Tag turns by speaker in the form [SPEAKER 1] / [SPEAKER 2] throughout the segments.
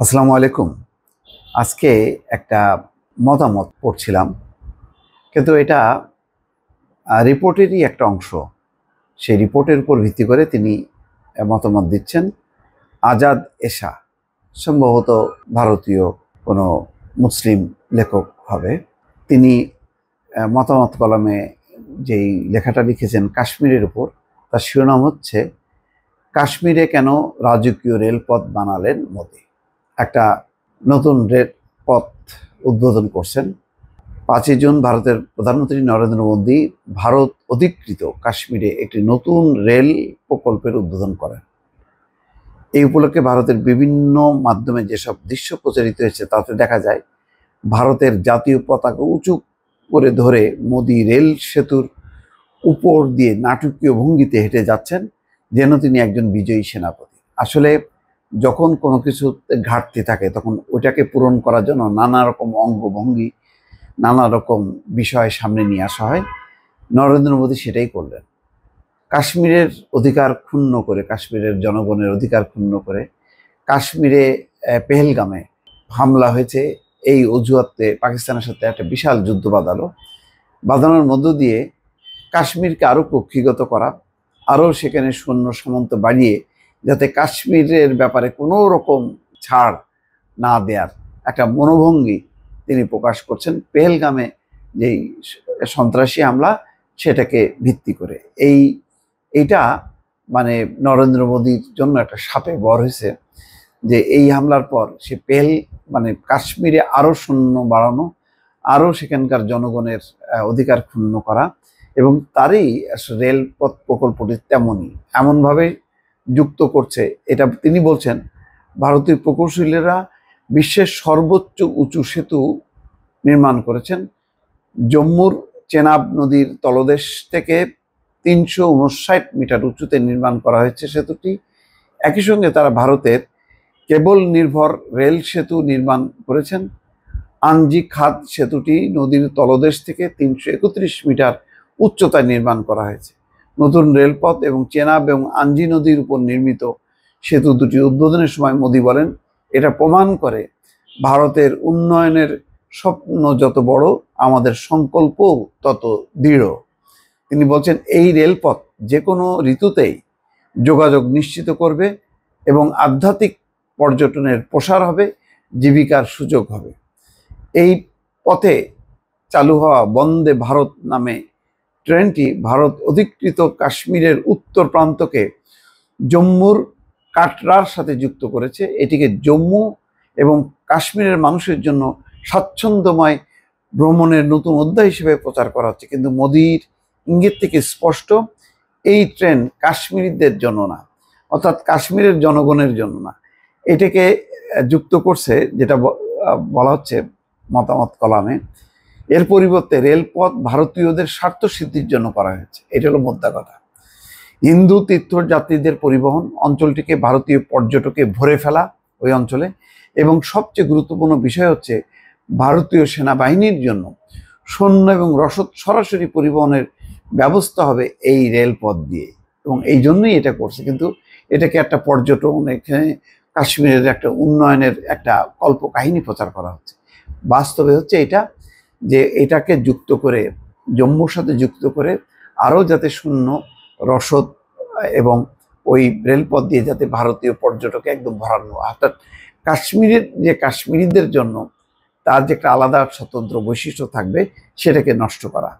[SPEAKER 1] আসসালামু আলাইকুম। আজকে একটা মতামত পড়ছিলাম, কিন্তু এটা রিপোর্টেরই একটা অংশ। সেই রিপোর্টের উপর ভিত্তি করে তিনি মতামত দিচ্ছেন। আজাদ এশা সম্ভবত ভারতীয় কোনো মুসলিম লেখক হবে। তিনি মতামত কলমে যেই লেখাটা লিখেছেন কাশ্মীরের উপর, তার শিরোনাম হচ্ছে কাশ্মীরে কেন রাজকীয় রেলপথ বানালেন মোদি। একটা নতুন রেলপথ উদ্বোধন করছেন 5ই জুন। ভারতের প্রধানমন্ত্রী নরেন্দ্র মোদী ভারত অধিকৃত কাশ্মীরে একটি নতুন রেল প্রকল্পের উদ্বোধন করেন। এই উপলক্ষে ভারতের বিভিন্ন মাধ্যমে যেসব দৃশ্য প্রচারিত হয়েছে তাতে দেখা যায় ভারতের জাতীয় পতাকা উঁচু করে ধরে মোদী রেল সেতুর উপর দিয়ে নাটকীয় ভঙ্গিতে হেঁটে যাচ্ছেন, যেন তিনি একজন বিজয়ী সেনাপতি। আসলে যখন কোনো কিছুতে ঘাটতি থাকে তখন ওইটাকে পূরণ করার জন্য নানা রকম অঙ্গভঙ্গি, নানা রকম বিষয় সামনে নিয়ে আসা হয়। নরেন্দ্র মোদী সেটাই করলেন। কাশ্মীরের অধিকার ক্ষুণ্ণ করে, কাশ্মীরের জনগণের অধিকার ক্ষুণ্ণ করে কাশ্মীরে পেহেলগামে হামলা হয়েছে, এই অজুহাতে পাকিস্তানের সাথে একটা বিশাল যুদ্ধ বাঁধানোর মধ্য দিয়ে কাশ্মীরকে আরও কক্ষিগত করা, আরও সেখানে সৈন্য সামন্ত বাড়িয়ে যাতে কাশ্মীরের ব্যাপারে কোনো রকম ছাড় না দেওয়ার একটা মনোভঙ্গি তিনি প্রকাশ করছেন পেহেলগামে যেই সন্ত্রাসী হামলা সেটাকে ভিত্তি করে। এইটা মানে নরেন্দ্র মোদীর জন্য একটা শাপে বর হয়েছে যে এই হামলার পর সে কাশ্মীরে আরও সৈন্য বাড়ানো, আরও সেখানকার জনগণের অধিকার ক্ষুণ্ণ করা, এবং তারই রেলপথ প্রকল্পটি তেমনই এমনভাবে যুক্ত করছে। এটা তিনি বলছেন ভারতীয় প্রকৌশলীরা বিশ্বের সর্বোচ্চ উঁচু সেতু নির্মাণ করেছেন। জম্মুর চেনাব নদীর তলদেশ থেকে 359 মিটার উঁচুতে নির্মাণ করা হয়েছে সেতুটি। একই সঙ্গে তারা ভারতের কেবল নির্ভর রেল সেতু নির্মাণ করেছেন। আঞ্জি খাদ সেতুটি নদীর তলদেশ থেকে 331 মিটার উচ্চতায় নির্মাণ করা হয়েছে। নতুন রেলপথ এবং চেনাব এবং আঞ্জি নদীর উপর নির্মিত সেতু দুটি উদ্বোধনের সময় মোদী বলেন, এটা প্রমাণ করে ভারতের উন্নয়নের স্বপ্ন যত বড়, আমাদের সংকল্পও তত দৃঢ়। তিনি বলছেন এই রেলপথ যে কোনো ঋতুতেই যোগাযোগ নিশ্চিত করবে এবং আধ্যাত্মিক পর্যটনের প্রসার হবে, জীবিকার সুযোগ হবে। এই পথে চালু হওয়া বন্দে ভারত নামে ট্রেনটি ভারত অধিকৃত কাশ্মীরের উত্তর প্রান্তকে জম্মুর কাটরার সাথে যুক্ত করেছে। এটিকে জম্মু এবং কাশ্মীরের মানুষের জন্য স্বাচ্ছন্দ্যময় ভ্রমণের নতুন অধ্যায় হিসেবে প্রচার করা হচ্ছে। কিন্তু মোদির ইঙ্গিত থেকে স্পষ্ট, এই ট্রেন কাশ্মীরিদের জন্য না, অর্থাৎ কাশ্মীরের জনগণের জন্য না। এটাকে যুক্ত করছে, যেটা বলা হচ্ছে মতামত কলামে, এর পরিবর্তে রেলপথ ভারতীয়দের স্বার্থ সিদ্ধির জন্য করা হয়েছে। এটা হলো মোদ্দা কথা। হিন্দু তীর্থযাত্রীদের পরিবহন, অঞ্চলটিকে ভারতীয় পর্যটকে ভরে ফেলা ওই অঞ্চলে, এবং সবচেয়ে গুরুত্বপূর্ণ বিষয় হচ্ছে ভারতীয় সেনাবাহিনীর জন্য সৈন্য এবং রসদ সরাসরি পরিবহনের ব্যবস্থা হবে এই রেলপথ দিয়ে, এবং এই জন্যই এটা করছে। কিন্তু এটাকে একটা পর্যটন, এখানে কাশ্মীরের একটা উন্নয়নের একটা কল্পকাহিনী প্রচার করা হচ্ছে। বাস্তবে হচ্ছে এটা যে এটাকে যুক্ত করে, জম্মুর সাথে যুক্ত করে আরও যাতে শূন্য রসদ এবং ওই রেলপথ দিয়ে যাতে ভারতীয় পর্যটকে একদম ভরানো, অর্থাৎ কাশ্মীরের যে কাশ্মীরিদের জন্য তার যে একটা আলাদা স্বতন্ত্র বৈশিষ্ট্য থাকবে সেটাকে নষ্ট করা।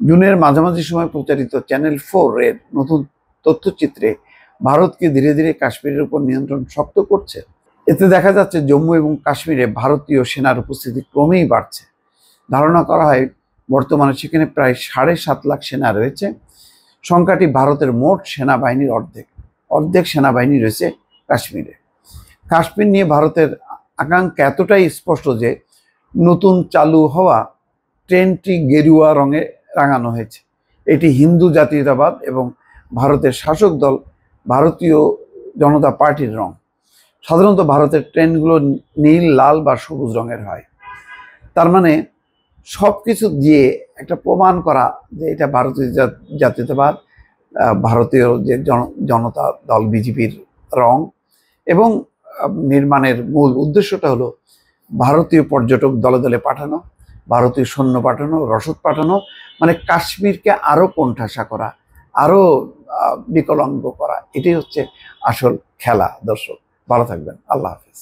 [SPEAKER 1] জুনের মাঝামাঝি সময় প্রচারিত চ্যানেল 4 এর নতুন তথ্যচিত্রে ভারতকে ধীরে ধীরে কাশ্মীরের উপর নিয়ন্ত্রণ শক্ত করছে। এতে দেখা যাচ্ছে জম্মু এবং কাশ্মীরে ভারতীয় সেনার উপস্থিতি ক্রমেই বাড়ছে। ধারণা করা হয় বর্তমানে সেখানে প্রায় 7.5 লাখ সেনা রয়েছে। সংখ্যাটি ভারতের মোট সেনাবাহিনীর অর্ধেক সেনাবাহিনী রয়েছে কাশ্মীরে। কাশ্মীর নিয়ে ভারতের আকাঙ্ক্ষা এতটাই স্পষ্ট যে নতুন চালু হওয়া ট্রেনটি গেরুয়া রঙে রাঙানো হয়েছে। এটি হিন্দু জাতীয়তাবাদ এবং ভারতের শাসক দল ভারতীয় জনতা পার্টির রং। সাধারণত ভারতের ট্রেনগুলো নীল, লাল বা সবুজ রঙের হয়। তার মানে সব কিছু দিয়ে একটা প্রমাণ করা যে এটা ভারতীয় জাতীয়তাবাদ, ভারতীয় যে জনতা দল বিজেপির রং, এবং নির্মাণের মূল উদ্দেশ্যটা হলো ভারতীয় পর্যটক দলে দলে পাঠানো, ভারতীয় সৈন্য পাঠানো, রসদ পাঠানো, মানে কাশ্মীরকে আরো কোণঠাসা করা, আরো বিকলাঙ্গ করা। এটাই হচ্ছে আসল খেলা। দর্শক ভালো থাকবেন, আল্লাহ হাফিজ।